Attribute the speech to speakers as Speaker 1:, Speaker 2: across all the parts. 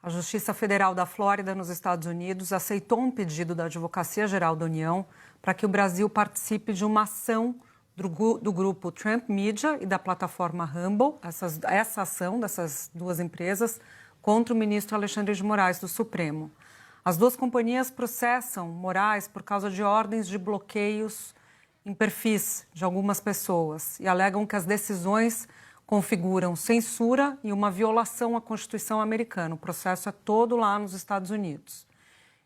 Speaker 1: A Justiça Federal da Flórida, nos Estados Unidos, aceitou um pedido da Advocacia Geral da União para que o Brasil participe de uma ação do grupo Trump Media e da plataforma Rumble, essa ação dessas duas empresas, contra o ministro Alexandre de Moraes, do Supremo. As duas companhias processam Moraes por causa de ordens de bloqueios em perfis de algumas pessoas e alegam que as decisões configuram censura e uma violação à Constituição americana. O processo é todo lá nos Estados Unidos.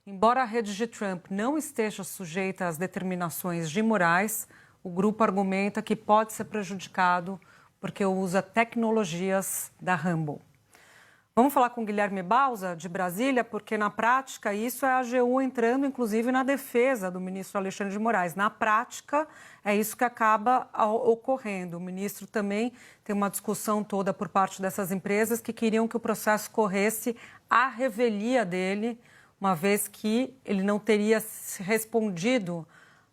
Speaker 1: Embora a rede de Trump não esteja sujeita às determinações de Moraes, o grupo argumenta que pode ser prejudicado porque usa tecnologias da Rumble. Vamos falar com Guilherme Bausa, de Brasília, porque na prática isso é a AGU entrando, inclusive, na defesa do ministro Alexandre de Moraes. Na prática, é isso que acaba ocorrendo. O ministro também tem uma discussão toda por parte dessas empresas que queriam que o processo corresse à revelia dele, uma vez que ele não teria respondido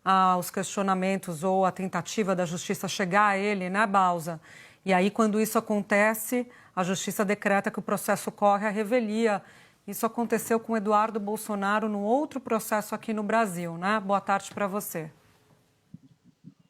Speaker 1: aos questionamentos ou à tentativa da justiça chegar a ele, né, Bausa? E aí, quando isso acontece, a justiça decreta que o processo corre à revelia. Isso aconteceu com Eduardo Bolsonaro no outro processo aqui no Brasil, né? Boa tarde para você.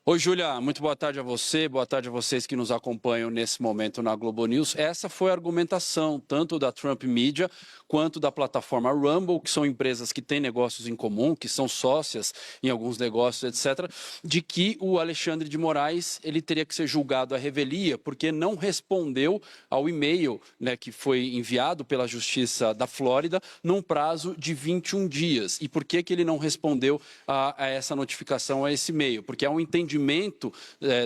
Speaker 2: Oi, Júlia, muito boa tarde a você, boa tarde a vocês que nos acompanham nesse momento na Globo News. Essa foi a argumentação tanto da Trump Media quanto da plataforma Rumble, que são empresas que têm negócios em comum, que são sócias em alguns negócios, etc., de que o Alexandre de Moraes ele teria que ser julgado à revelia porque não respondeu ao e-mail, né, que foi enviado pela Justiça da Flórida num prazo de 21 dias. E por que ele não respondeu a essa notificação, a esse e-mail? Porque há um entendimento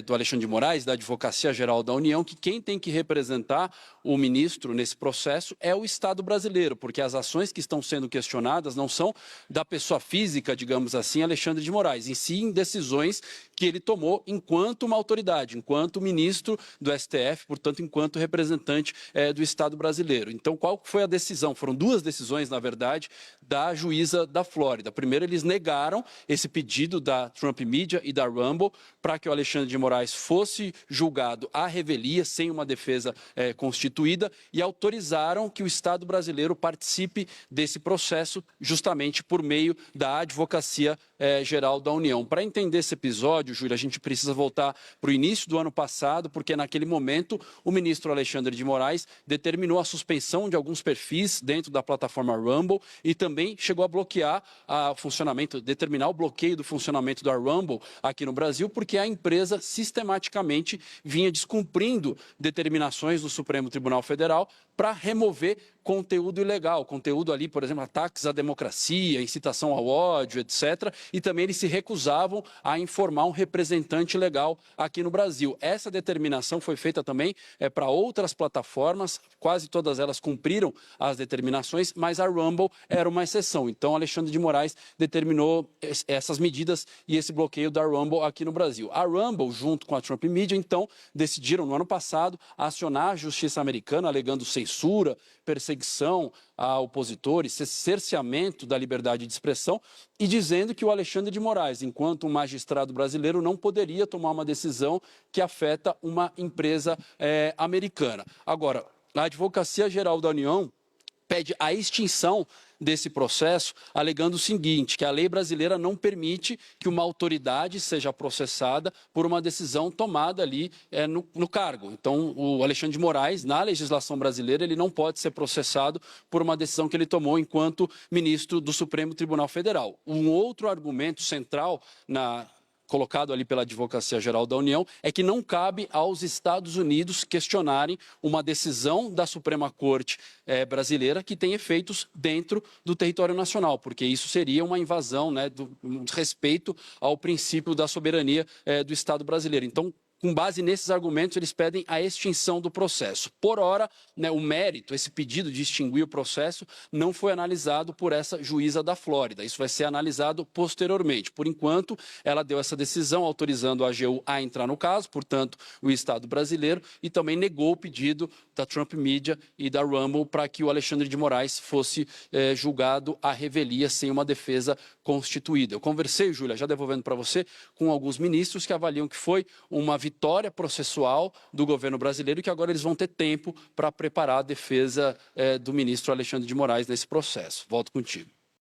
Speaker 2: do Alexandre de Moraes, da Advocacia Geral da União, que quem tem que representar o ministro nesse processo é o Estado brasileiro, porque as ações que estão sendo questionadas não são da pessoa física, digamos assim, Alexandre de Moraes, em si em decisões que ele tomou enquanto uma autoridade, enquanto ministro do STF, portanto, enquanto representante do Estado brasileiro. Então, qual foi a decisão? Foram duas decisões, na verdade, da juíza da Flórida. Primeiro, eles negaram esse pedido da Trump Media e da Rumble para que o Alexandre de Moraes fosse julgado à revelia, sem uma defesa constituída, e autorizaram que o Estado brasileiro participe desse processo justamente por meio da Advocacia Geral da União. Para entender esse episódio, Júlia, a gente precisa voltar para o início do ano passado, porque naquele momento o ministro Alexandre de Moraes determinou a suspensão de alguns perfis dentro da plataforma Rumble e também chegou a bloquear determinar o bloqueio do funcionamento da Rumble aqui no Brasil, porque a empresa sistematicamente vinha descumprindo determinações do Supremo Tribunal Federal para remover conteúdo ilegal, conteúdo ali, por exemplo, ataques à democracia, incitação ao ódio, etc. E também eles se recusavam a informar um representante legal aqui no Brasil. Essa determinação foi feita também para outras plataformas, quase todas elas cumpriram as determinações, mas a Rumble era uma exceção. Então, Alexandre de Moraes determinou essas medidas e esse bloqueio da Rumble aqui no Brasil. A Rumble, junto com a Trump Media, então, decidiram no ano passado acionar a justiça americana, alegando censura, perseguição a opositores, cerceamento da liberdade de expressão e dizendo que o Alexandre de Moraes, enquanto um magistrado brasileiro, não poderia tomar uma decisão que afeta uma empresa americana. Agora, a Advocacia Geral da União pede a extinção desse processo, alegando o seguinte, que a lei brasileira não permite que uma autoridade seja processada por uma decisão tomada ali no cargo. Então, o Alexandre de Moraes, na legislação brasileira, ele não pode ser processado por uma decisão que ele tomou enquanto ministro do Supremo Tribunal Federal. Um outro argumento central colocado ali pela Advocacia Geral da União, é que não cabe aos Estados Unidos questionarem uma decisão da Suprema Corte brasileira que tem efeitos dentro do território nacional, porque isso seria uma invasão, né, do respeito ao princípio da soberania do Estado brasileiro. Então, com base nesses argumentos, eles pedem a extinção do processo. Por ora, né, o mérito, esse pedido de extinguir o processo, não foi analisado por essa juíza da Flórida. Isso vai ser analisado posteriormente. Por enquanto, ela deu essa decisão autorizando a AGU a entrar no caso, portanto, o Estado brasileiro, e também negou o pedido da Trump Media e da Rumble para que o Alexandre de Moraes fosse julgado à revelia sem uma defesa constituída. Eu conversei, Júlia, já devolvendo para você, com alguns ministros que avaliam que foi uma vitória processual do governo brasileiro e que agora eles vão ter tempo para preparar a defesa do ministro Alexandre de Moraes nesse processo. Volto contigo.